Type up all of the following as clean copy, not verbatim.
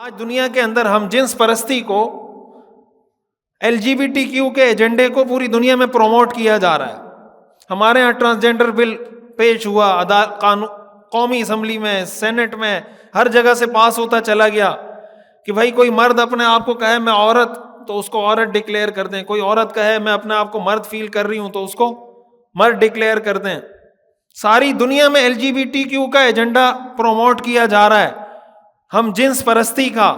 آج دنیا کے اندر ہم جنس پرستی کو، LGBTQ کے ایجنڈے کو پوری دنیا میں پروموٹ کیا جا رہا ہے۔ ہمارے ہاں ٹرانسجینڈر بل پیش ہوا، قومی اسمبلی میں، سینٹ میں، ہر جگہ سے پاس ہوتا چلا گیا کہ بھائی کوئی مرد اپنے آپ کو کہے میں عورت تو اس کو عورت ڈکلیئر کر دیں، کوئی عورت کہے میں اپنے آپ کو مرد فیل کر رہی ہوں تو اس کو مرد ڈکلیئر کر دیں۔ ساری دنیا میں LGBTQ کا ایجنڈا پروموٹ کیا جا رہا ہے، ہم جنس پرستی کا۔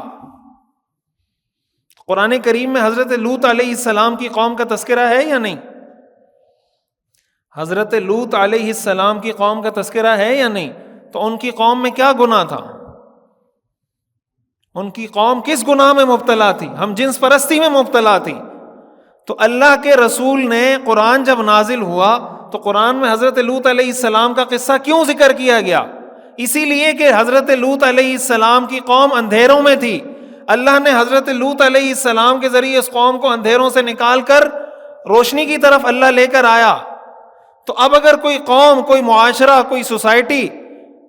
قرآن کریم میں حضرت لوط علیہ السلام کی قوم کا تذکرہ ہے یا نہیں؟ حضرت لوط علیہ السلام کی قوم کا تذکرہ ہے یا نہیں؟ تو ان کی قوم میں کیا گناہ تھا؟ ان کی قوم کس گناہ میں مبتلا تھی؟ ہم جنس پرستی میں مبتلا تھی۔ تو اللہ کے رسول نے قرآن جب نازل ہوا تو قرآن میں حضرت لوط علیہ السلام کا قصہ کیوں ذکر کیا گیا؟ اسی لیے کہ حضرت لوط علیہ السلام کی قوم اندھیروں میں تھی، اللہ نے حضرت لوط علیہ السلام کے ذریعے اس قوم کو اندھیروں سے نکال کر روشنی کی طرف اللہ لے کر آیا۔ تو اب اگر کوئی قوم، کوئی معاشرہ، کوئی سوسائٹی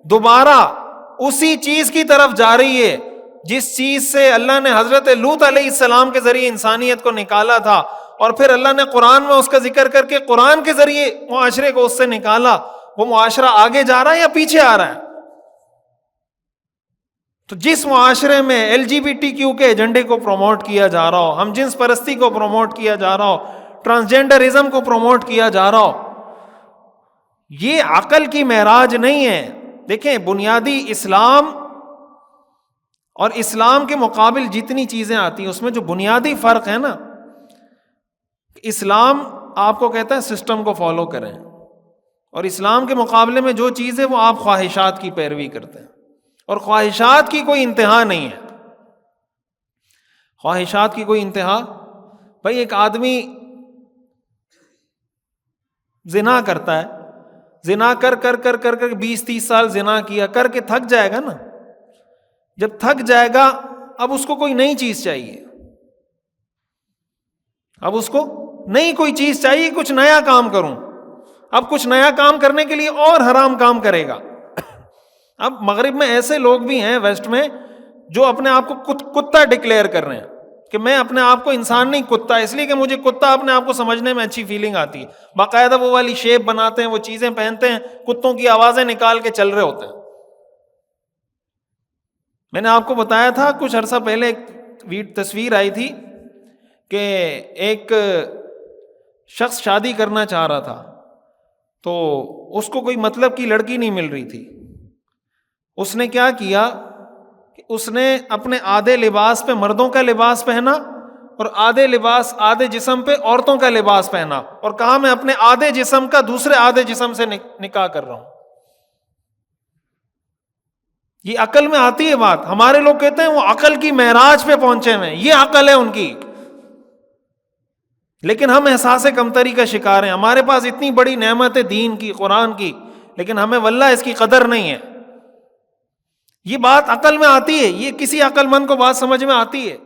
دوبارہ اسی چیز کی طرف جا رہی ہے جس چیز سے اللہ نے حضرت لوط علیہ السلام کے ذریعے انسانیت کو نکالا تھا، اور پھر اللہ نے قرآن میں اس کا ذکر کر کے قرآن کے ذریعے معاشرے کو اس سے نکالا، وہ معاشرہ آگے جا رہا ہے یا پیچھے آ رہا ہے؟ تو جس معاشرے میں LGBTQ کے ایجنڈے کو پروموٹ کیا جا رہا ہو، ہم جنس پرستی کو پروموٹ کیا جا رہا ہو، ٹرانسجینڈرزم کو پروموٹ کیا جا رہا ہو، یہ عقل کی معراج نہیں ہے۔ دیکھیں، بنیادی اسلام اور اسلام کے مقابل جتنی چیزیں آتی ہیں اس میں جو بنیادی فرق ہے نا، اسلام آپ کو کہتا ہے سسٹم کو فالو کریں، اور اسلام کے مقابلے میں جو چیز ہے وہ آپ خواہشات کی پیروی کرتے ہیں، اور خواہشات کی کوئی انتہا نہیں ہے۔ خواہشات کی کوئی انتہا، بھائی ایک آدمی زنا کرتا ہے، زنا کر 20-30 سال زنا کیا، کر کے تھک جائے گا نا، جب تھک جائے گا اب اس کو کوئی نئی چیز چاہیے، اب اس کو نئی کوئی چیز چاہیے، کچھ نیا کام کروں۔ اب کچھ نیا کام کرنے کے لیے اور حرام کام کرے گا۔ اب مغرب میں ایسے لوگ بھی ہیں، ویسٹ میں، جو اپنے آپ کو کتا ڈکلیئر کر رہے ہیں کہ میں اپنے آپ کو انسان نہیں، کتا، اس لیے کہ مجھے کتا اپنے آپ کو سمجھنے میں اچھی فیلنگ آتی ہے۔ باقاعدہ وہ والی شیپ بناتے ہیں، وہ چیزیں پہنتے ہیں، کتوں کی آوازیں نکال کے چل رہے ہوتے ہیں۔ میں نے آپ کو بتایا تھا کچھ عرصہ پہلے ایک تصویر آئی تھی کہ ایک شخص شادی کرنا چاہ رہا تھا تو اس کو کوئی مطلب کی لڑکی نہیں مل رہی تھی۔ اس نے کیا کیا کہ اس نے اپنے آدھے لباس پہ مردوں کا لباس پہنا اور آدھے جسم پہ عورتوں کا لباس پہنا، اور کہا میں اپنے آدھے جسم کا دوسرے آدھے جسم سے نکاح کر رہا ہوں۔ یہ عقل میں آتی ہے بات؟ ہمارے لوگ کہتے ہیں وہ عقل کی معراج پہ پہنچے ہوئے ہیں، یہ عقل ہے ان کی، لیکن ہم احساس کمتری کا شکار ہیں۔ ہمارے پاس اتنی بڑی نعمت ہے دین کی، قرآن کی، لیکن ہمیں واللہ اس کی قدر نہیں ہے۔ یہ بات عقل میں آتی ہے، یہ کسی عقل مند کو بات سمجھ میں آتی ہے۔